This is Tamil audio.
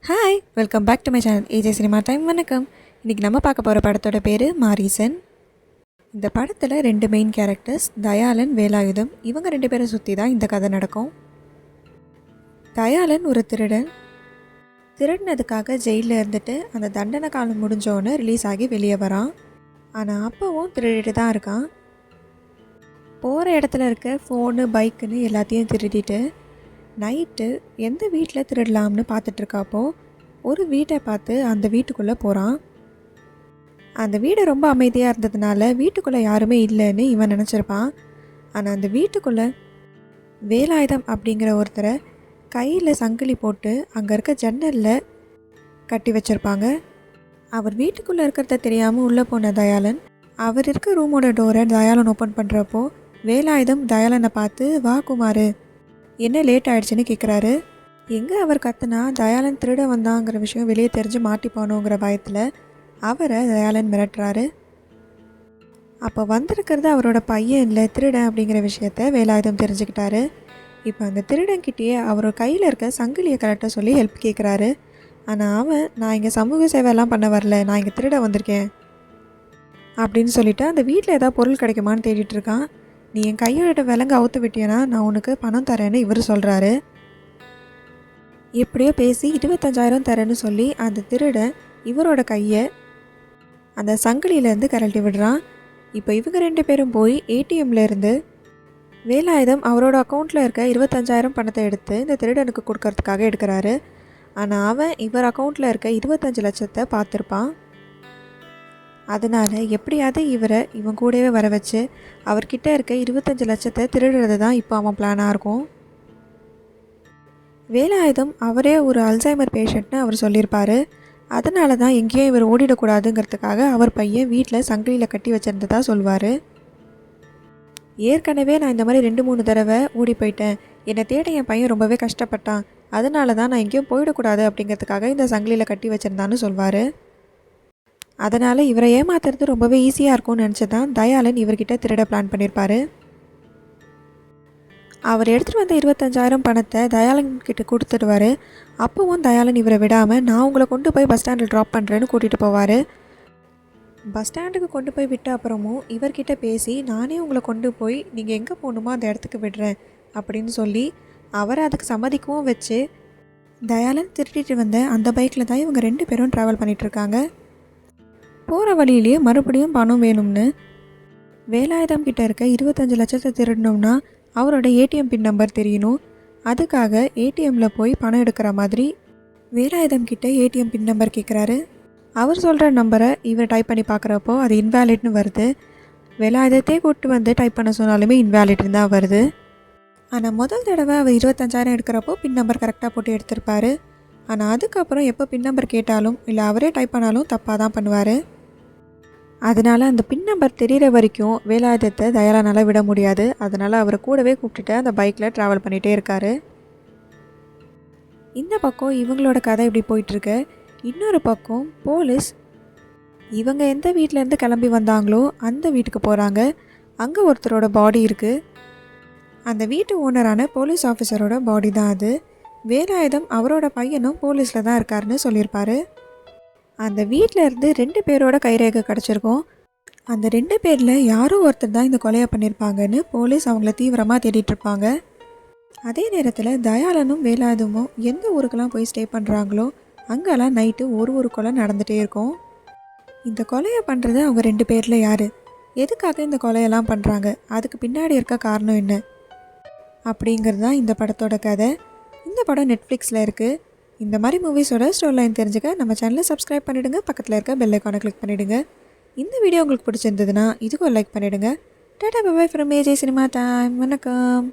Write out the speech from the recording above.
Hi, welcome back to my channel AJ cinema time. வணக்கம். இன்றைக்கி நம்ம பார்க்க போகிற படத்தோட பேர் மாரீசன். இந்த படத்தில் 2 மெயின் கேரக்டர்ஸ் தயாளன், வேலாயுதம். இவங்க 2 பேரை சுற்றி தான் இந்த கதை நடக்கும். தயாளன் ஒரு திருடினதுக்காக ஜெயிலில் இருந்துட்டு அந்த தண்டனை காலம் முடிஞ்சோன்னு ரிலீஸ் ஆகி வெளியே வரான். ஆனால் அப்போவும் திருடிட்டு தான் இருக்கான். போகிற இடத்துல இருக்க ஃபோனு, பைக்குன்னு எல்லாத்தையும் திருடிட்டு நைட்டு எந்த வீட்டில் திருடலாம்னு பார்த்துட்ருக்காப்போ ஒரு வீட்டை பார்த்து அந்த வீட்டுக்குள்ளே போகிறான். அந்த வீடு ரொம்ப அமைதியாக இருந்ததுனால வீட்டுக்குள்ளே யாருமே இல்லைன்னு இவன் நினச்சிருப்பான். ஆனால் அந்த வீட்டுக்குள்ளே வேலாயுதம் அப்படிங்கிற ஒருத்தரை கையில் சங்கிலி போட்டு அங்கே இருக்க ஜன்னலில் கட்டி வச்சுருப்பாங்க. அவர் வீட்டுக்குள்ளே இருக்கிறத தெரியாமல் உள்ளே போன தயாளன் அவர் இருக்க ரூமோட டோரை தயாளன் ஓப்பன் பண்ணுறப்போ வேலாயுதம் தயாளனை பார்த்து, வா குமார், என்ன லேட் ஆகிடுச்சின்னு கேட்குறாரு. எங்கே அவர் கத்துனா தயாளன் திருட வந்தாங்கிற விஷயம் வெளியே தெரிஞ்சு மாட்டிப்பானோங்கிற பயத்தில் அவரை தயாளன் மிரட்டுறாரு. அப்போ வந்திருக்கிறது அவரோட பையன் இல்லை, திருடன் அப்படிங்கிற விஷயத்த வேலாயுதம் தெரிஞ்சுக்கிட்டாரு. இப்போ அந்த திருடன்கிட்டேயே அவரோட கையில் இருக்க சங்கிலியை கலட்ட சொல்லி ஹெல்ப் கேட்குறாரு. ஆனால் அவன், நான் இங்கே சமூக சேவையெல்லாம் பண்ண வரல, நான் இங்கே திருட வந்திருக்கேன் அப்படின்னு சொல்லிவிட்டு அந்த வீட்டில் ஏதாவது பொருள் கிடைக்குமான்னு தேடிட்டு இருக்கான். நீ என் கையோட விலங்கு அவுத்து விட்டியனா நான் உனக்கு பணம் தரேன்னு இவர் சொல்கிறாரு. எப்படியோ பேசி 25,000 தரேன்னு சொல்லி அந்த திருடன் இவரோட கையை அந்த சங்கிலியிலேருந்து கழட்டி விடுறான். இப்போ இவங்க 2 பேரும் போய் ஏடிஎம்லேருந்து வேலாயுதம் அவரோட அக்கௌண்ட்டில் இருக்க 25,000 பணத்தை எடுத்து இந்த திருடனுக்கு கொடுக்கறதுக்காக எடுக்கிறாரு. ஆனால் அவன் இவர் அக்கௌண்ட்டில் இருக்க 25 லட்சத்தை பார்த்துருப்பான். அதனால் எப்படியாவது இவன் கூடவே வர வச்சு அவர்கிட்ட இருக்க 25 லட்சத்தை திருடுறது தான் இப்போ அவன் பிளானாக இருக்கும். வேலாயுதம் அவரே ஒரு அல்சைமர் பேஷண்ட்னு அவர் சொல்லியிருப்பார். அதனால தான் எங்கேயும் இவர் ஓடிடக்கூடாதுங்கிறதுக்காக அவர் பையன் வீட்டில் சங்கிலியில் கட்டி வச்சுருந்ததா சொல்வார். ஏற்கனவே நான் இந்த மாதிரி 2-3 தடவை ஓடி போயிட்டேன், என்னை தேட என் பையன் ரொம்பவே கஷ்டப்பட்டான், அதனால தான் நான் எங்கேயும் போயிடக்கூடாது அப்படிங்கிறதுக்காக இந்த சங்கிலியில் கட்டி வச்சுருந்தான்னு சொல்வார். அதனால் இவரை ஏமாத்துறது ரொம்பவே ஈஸியாக இருக்கும்னு நினச்சி தான் தயாளன் இவர்கிட்ட திருட பிளான் பண்ணியிருப்பார். அவர் எடுத்துகிட்டு வந்த 25,000 பணத்தை தயாளன்கிட்ட கொடுத்துடுவார். அப்போவும் தயாளன் இவரை விடாமல், நான் உங்களை கொண்டு போய் பஸ் ஸ்டாண்டில் ட்ராப் பண்ணுறேன்னு கூட்டிகிட்டு போவார். பஸ் ஸ்டாண்டுக்கு கொண்டு போய் விட்ட அப்புறமும் இவர்கிட்ட பேசி, நானே உங்களை கொண்டு போய் நீங்கள் எங்கே போகணுமோ அந்த இடத்துக்கு விடுறேன் அப்படின்னு சொல்லி அவரை அதுக்கு சம்மதிக்கவும் வச்சு தயாளன் திருட்டிட்டு வந்த அந்த பைக்கில் தான் இவங்க 2 பேரும் ட்ராவல் பண்ணிகிட்ருக்காங்க. போகிற வழியிலேயே மறுபடியும் பணம் வேணும்னு வேலாயுதம் கிட்ட இருக்க 25 லட்சத்தை திருடணும்னா அவரோட ஏடிஎம் பின் நம்பர் தெரியணும். அதுக்காக ஏடிஎம்மில் போய் பணம் எடுக்கிற மாதிரி வேலாயுதம் கிட்ட ஏடிஎம் பின் நம்பர் கேட்குறாரு. அவர் சொல்கிற நம்பரை இவர் டைப் பண்ணி பார்க்குறப்போ அது இன்வேலிட்னு வருது. வேலாயுதத்தையே கூப்பிட்டு வந்து டைப் பண்ண சொன்னாலுமே இன்வேலிட்னு தான் வருது. ஆனால் முதல் தடவை அவர் 25,000 எடுக்கிறப்போ பின் நம்பர் கரெக்டாக போட்டு எடுத்திருப்பார். ஆனால் அதுக்கப்புறம் எப்போ பின் நம்பர் கேட்டாலும் இல்லை அவரே டைப் பண்ணாலும் தப்பாக தான் பண்ணுவார். அதனால் அந்த பின் நம்பர் தெரிகிற வரைக்கும் வேலாயுதத்தை தயாளனால் விட முடியாது. அதனால் அவரை கூடவே கூப்பிட்டுட்டு அந்த பைக்கில் ட்ராவல் பண்ணிகிட்டே இருக்கார். இந்த பக்கம் இவங்களோட கதை இப்படி போயிட்டுருக்கு. இன்னொரு பக்கம் போலீஸ் இவங்க எந்த வீட்டிலேருந்து கிளம்பி வந்தாங்களோ அந்த வீட்டுக்கு போகிறாங்க. அங்கே ஒருத்தரோட பாடி இருக்குது. அந்த வீட்டு ஓனரான போலீஸ் ஆஃபீஸரோட பாடி தான் அது. வேலாயுதம் அவரோட பையனும் போலீஸில் தான் இருக்காருன்னு சொல்லியிருப்பார். அந்த வீட்டில் இருந்து 2 பேரோட கைரேகை கிடச்சிருக்கும். அந்த 2 பேரில் யாரோ ஒருத்தர் தான் இந்த கொலையை பண்ணியிருப்பாங்கன்னு போலீஸ் அவங்கள தீவிரமாக தேடிட்டுருப்பாங்க. அதே நேரத்தில் தயாளனும் வேலாயுதமும் எந்த ஊருக்கெல்லாம் போய் ஸ்டே பண்ணுறாங்களோ அங்கெல்லாம் நைட்டு ஒரு கொலை நடந்துகிட்டே இருக்கும். இந்த கொலையை பண்ணுறது அவங்க 2 பேரில் யார், எதுக்காக இந்த கொலையெல்லாம் பண்ணுறாங்க, அதுக்கு பின்னாடி இருக்க காரணம் என்ன அப்படிங்கிறது தான் இந்த படத்தோட கதை. இந்த படம் நெட்ஃப்ளிக்ஸில் இருக்குது. இந்த மாதிரி மூவிஸோட ஸ்டோரி லைன் தெரிஞ்சுக்க நம்ம சேனலை சப்ஸ்கிரைப் பண்ணிவிடுங்க. பக்கத்தில் இருக்க பெல் ஐக்கானை கிளிக் பண்ணிவிடுங்க. இந்த வீடியோ உங்களுக்கு பிடிச்சிருந்ததுன்னா இதுக்கு ஒரு லைக் பண்ணிவிடுங்க. Tata bye bye from AJ cinema time. வணக்கம்.